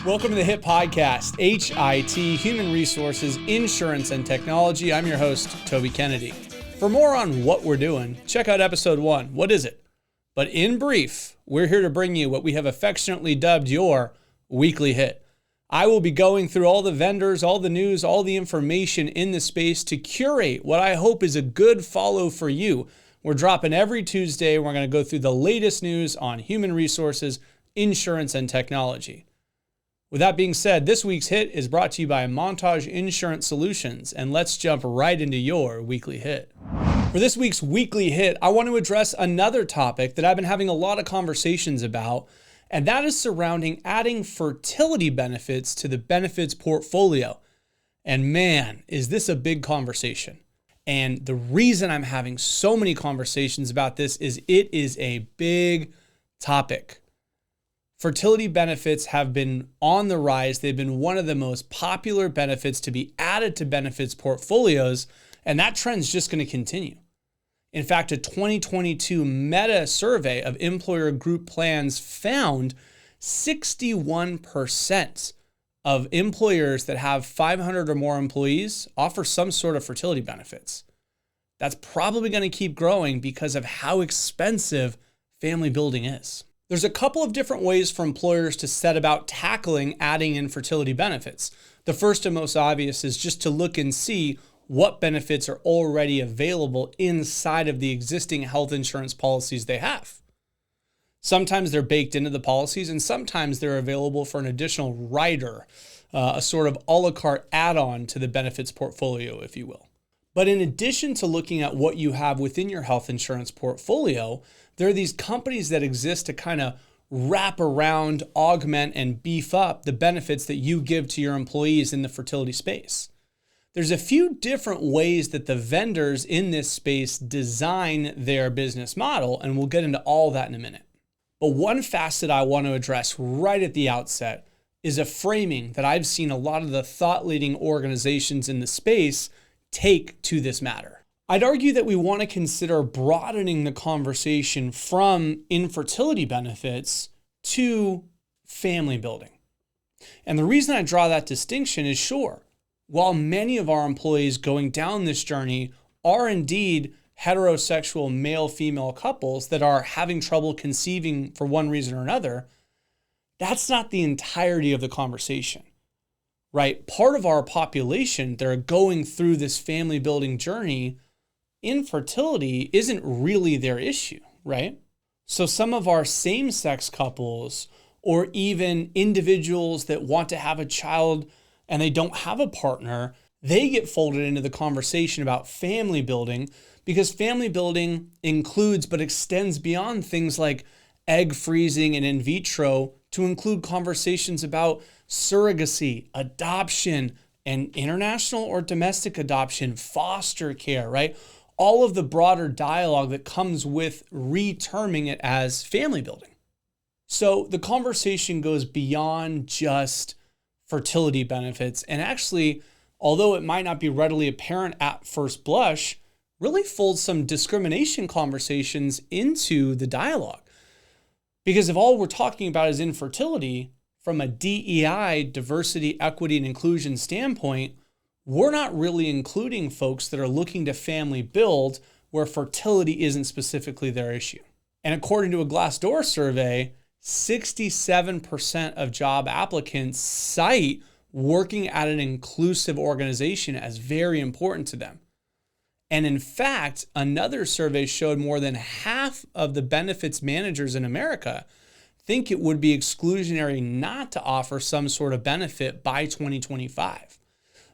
Welcome to the HIT podcast, H.I.T, Human Resources, Insurance, and Technology. I'm your host, Toby Kennedy. For more on what we're doing, check out episode 1. What is it? But in brief, we're here to bring you what we have affectionately dubbed your Weekly Hit. I will be going through all the vendors, all the news, all the information in the space to curate what I hope is a good follow for you. We're dropping every Tuesday. We're going to go through the latest news on human resources, insurance, and technology. With that being said, this week's hit is brought to you by Montage Insurance Solutions, and let's jump right into your weekly hit. For this week's weekly hit, I want to address another topic that I've been having a lot of conversations about, and that is surrounding adding fertility benefits to the benefits portfolio. And man, is this a big conversation. And the reason I'm having so many conversations about this is it is a big topic. Fertility benefits have been on the rise. They've been one of the most popular benefits to be added to benefits portfolios, and that trend's just going to continue. In fact, a 2022 Meta survey of employer group plans found 61% of employers that have 500 or more employees offer some sort of fertility benefits. That's probably going to keep growing because of how expensive family building is. There's a couple of different ways for employers to set about tackling adding in fertility benefits. The first and most obvious is just to look and see what benefits are already available inside of the existing health insurance policies they have. Sometimes they're baked into the policies, and sometimes they're available for an additional rider, a sort of a la carte add-on to the benefits portfolio, if you will. But in addition to looking at what you have within your health insurance portfolio, there are these companies that exist to kind of wrap around, augment, and beef up the benefits that you give to your employees in the fertility space. There's a few different ways that the vendors in this space design their business model, and we'll get into all that in a minute. But one facet I want to address right at the outset is a framing that I've seen a lot of the thought-leading organizations in the space take to this matter. I'd argue that we want to consider broadening the conversation from infertility benefits to family building. And the reason I draw that distinction is sure, while many of our employees going down this journey are indeed heterosexual male-female couples that are having trouble conceiving for one reason or another, that's not the entirety of the conversation, right? Part of our population that are going through this family building journey, infertility isn't really their issue, right? So some of our same-sex couples or even individuals that want to have a child and they don't have a partner, they get folded into the conversation about family building because family building includes but extends beyond things like egg freezing and in vitro to include conversations about surrogacy, adoption, and international or domestic adoption, foster care, right? All of the broader dialogue that comes with re-terming it as family building. So the conversation goes beyond just fertility benefits, and actually, although it might not be readily apparent at first blush, really folds some discrimination conversations into the dialogue. Because if all we're talking about is infertility, from a DEI, diversity, equity, and inclusion standpoint, we're not really including folks that are looking to family build where fertility isn't specifically their issue. And according to a Glassdoor survey, 67% of job applicants cite working at an inclusive organization as very important to them. And in fact, another survey showed more than half of the benefits managers in America think it would be exclusionary not to offer some sort of benefit by 2025.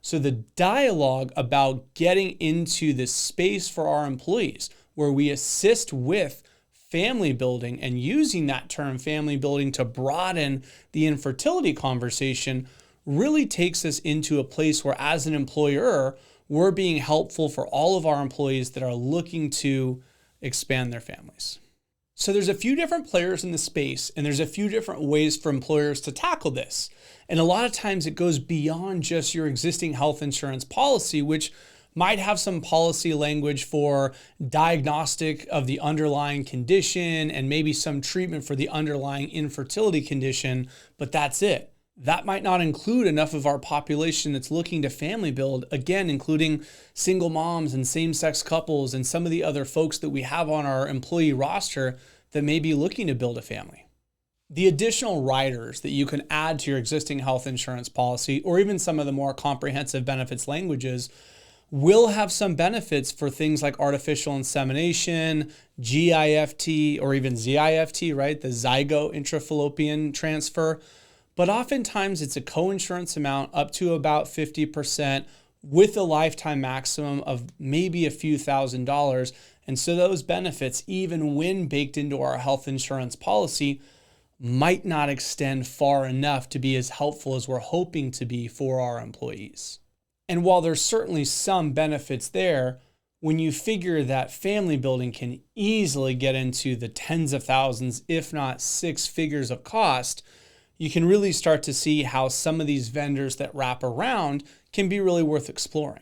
So the dialogue about getting into the space for our employees where we assist with family building and using that term family building to broaden the infertility conversation really takes us into a place where as an employer, we're being helpful for all of our employees that are looking to expand their families. So there's a few different players in the space, and there's a few different ways for employers to tackle this. And a lot of times it goes beyond just your existing health insurance policy, which might have some policy language for diagnostic of the underlying condition and maybe some treatment for the underlying infertility condition, but that's it. That might not include enough of our population that's looking to family build, again, including single moms and same-sex couples and some of the other folks that we have on our employee roster that may be looking to build a family. The additional riders that you can add to your existing health insurance policy, or even some of the more comprehensive benefits languages, will have some benefits for things like artificial insemination, GIFT, or even ZIFT, right? The zygote intrafallopian transfer. But oftentimes it's a coinsurance amount up to about 50% with a lifetime maximum of maybe a few $1,000s. And so those benefits, even when baked into our health insurance policy, might not extend far enough to be as helpful as we're hoping to be for our employees. And while there's certainly some benefits there, when you figure that family building can easily get into the tens of thousands, if not six figures of cost, you can really start to see how some of these vendors that wrap around can be really worth exploring.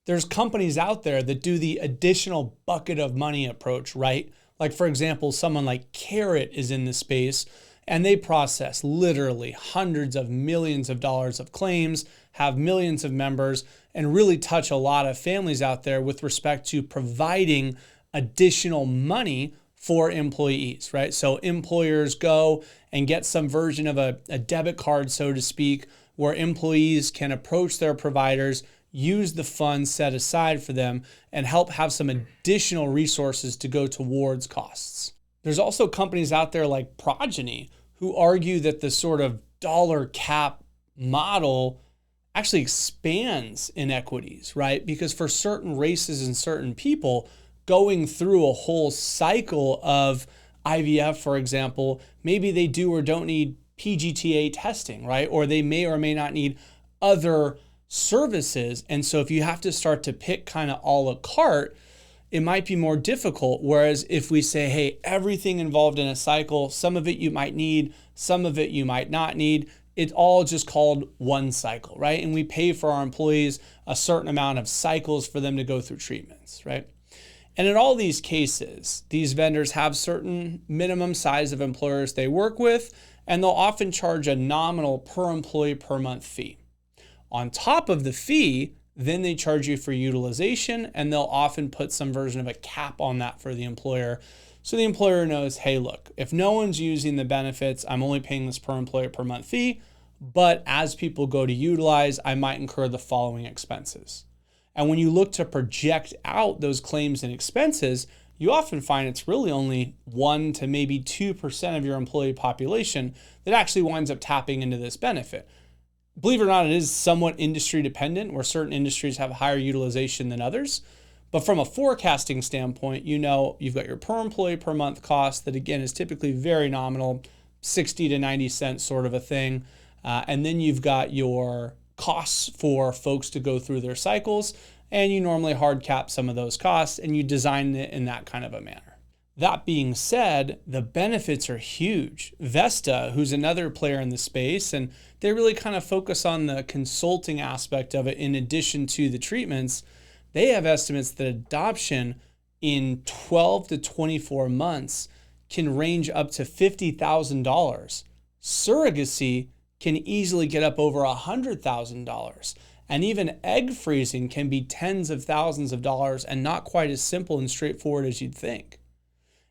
There's companies out there that do the additional bucket of money approach, right? Like, for example, someone like Carrot is in this space, and they process literally hundreds of millions of dollars of claims, have millions of members, and really touch a lot of families out there with respect to providing additional money for employees, right? So employers go and get some version of a debit card, so to speak, where employees can approach their providers, use the funds set aside for them, and help have some additional resources to go towards costs. There's also companies out there like Progeny who argue that the sort of dollar cap model actually expands inequities, right? Because for certain races and certain people, going through a whole cycle of IVF, for example, maybe they do or don't need PGTA testing, right? Or they may or may not need other services. And so if you have to start to pick kind of a la carte, it might be more difficult. Whereas if we say, hey, everything involved in a cycle, some of it you might need, some of it you might not need, it's all just called one cycle, right? And we pay for our employees a certain amount of cycles for them to go through treatments, right? And in all these cases, these vendors have certain minimum size of employers they work with, and they'll often charge a nominal per employee per month fee. On top of the fee, then they charge you for utilization, and they'll often put some version of a cap on that for the employer. So the employer knows, hey, look, if no one's using the benefits, I'm only paying this per employee per month fee, but as people go to utilize, I might incur the following expenses. And when you look to project out those claims and expenses, you often find it's really only 1 to maybe 2% of your employee population that actually winds up tapping into this benefit. Believe it or not, it is somewhat industry dependent, where certain industries have higher utilization than others. But from a forecasting standpoint, you know you've got your per employee per month cost that, again, is typically very nominal, 60 to 90 cents sort of a thing. And then you've got your costs for folks to go through their cycles, and you normally hard cap some of those costs, and you design it in that kind of a manner. That being said, the benefits are huge. Vesta, who's another player in the space, and they really kind of focus on the consulting aspect of it in addition to the treatments, they have estimates that adoption in 12 to 24 months can range up to $50,000. Surrogacy can easily get up over $100,000. And even egg freezing can be tens of thousands of dollars and not quite as simple and straightforward as you'd think.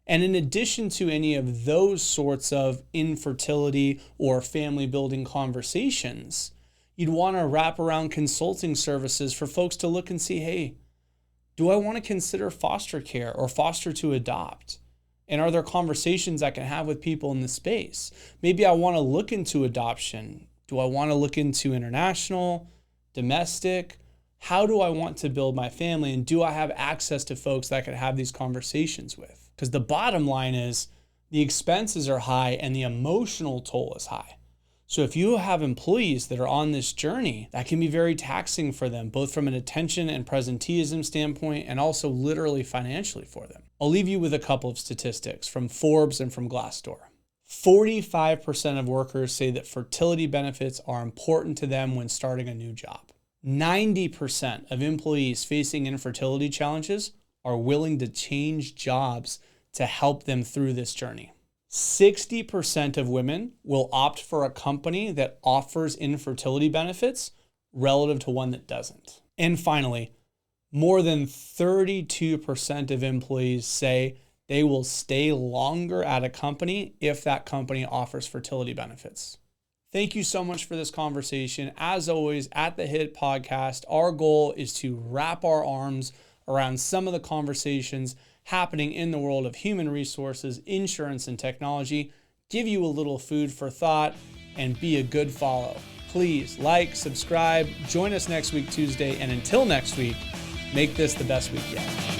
And in addition to any of those sorts of infertility or family building conversations, you'd want to wrap around consulting services for folks to look and see, hey, do I want to consider foster care or foster to adopt? And are there conversations I can have with people in the space? Maybe I want to look into adoption. Do I want to look into international, domestic? How do I want to build my family? And do I have access to folks that I could have these conversations with? Because the bottom line is the expenses are high and the emotional toll is high. So if you have employees that are on this journey, that can be very taxing for them, both from an attention and presenteeism standpoint, and also literally financially for them. I'll leave you with a couple of statistics from Forbes and from Glassdoor. 45% of workers say that fertility benefits are important to them when starting a new job. 90% of employees facing infertility challenges are willing to change jobs to help them through this journey. 60% of women will opt for a company that offers infertility benefits relative to one that doesn't. And finally, more than 32% of employees say they will stay longer at a company if that company offers fertility benefits. Thank you so much for this conversation. As always, at the HIT podcast, our goal is to wrap our arms around some of the conversations happening in the world of human resources, insurance, and technology, give you a little food for thought, and be a good follow. Please like, subscribe, join us next week, Tuesday, and until next week, make this the best week yet.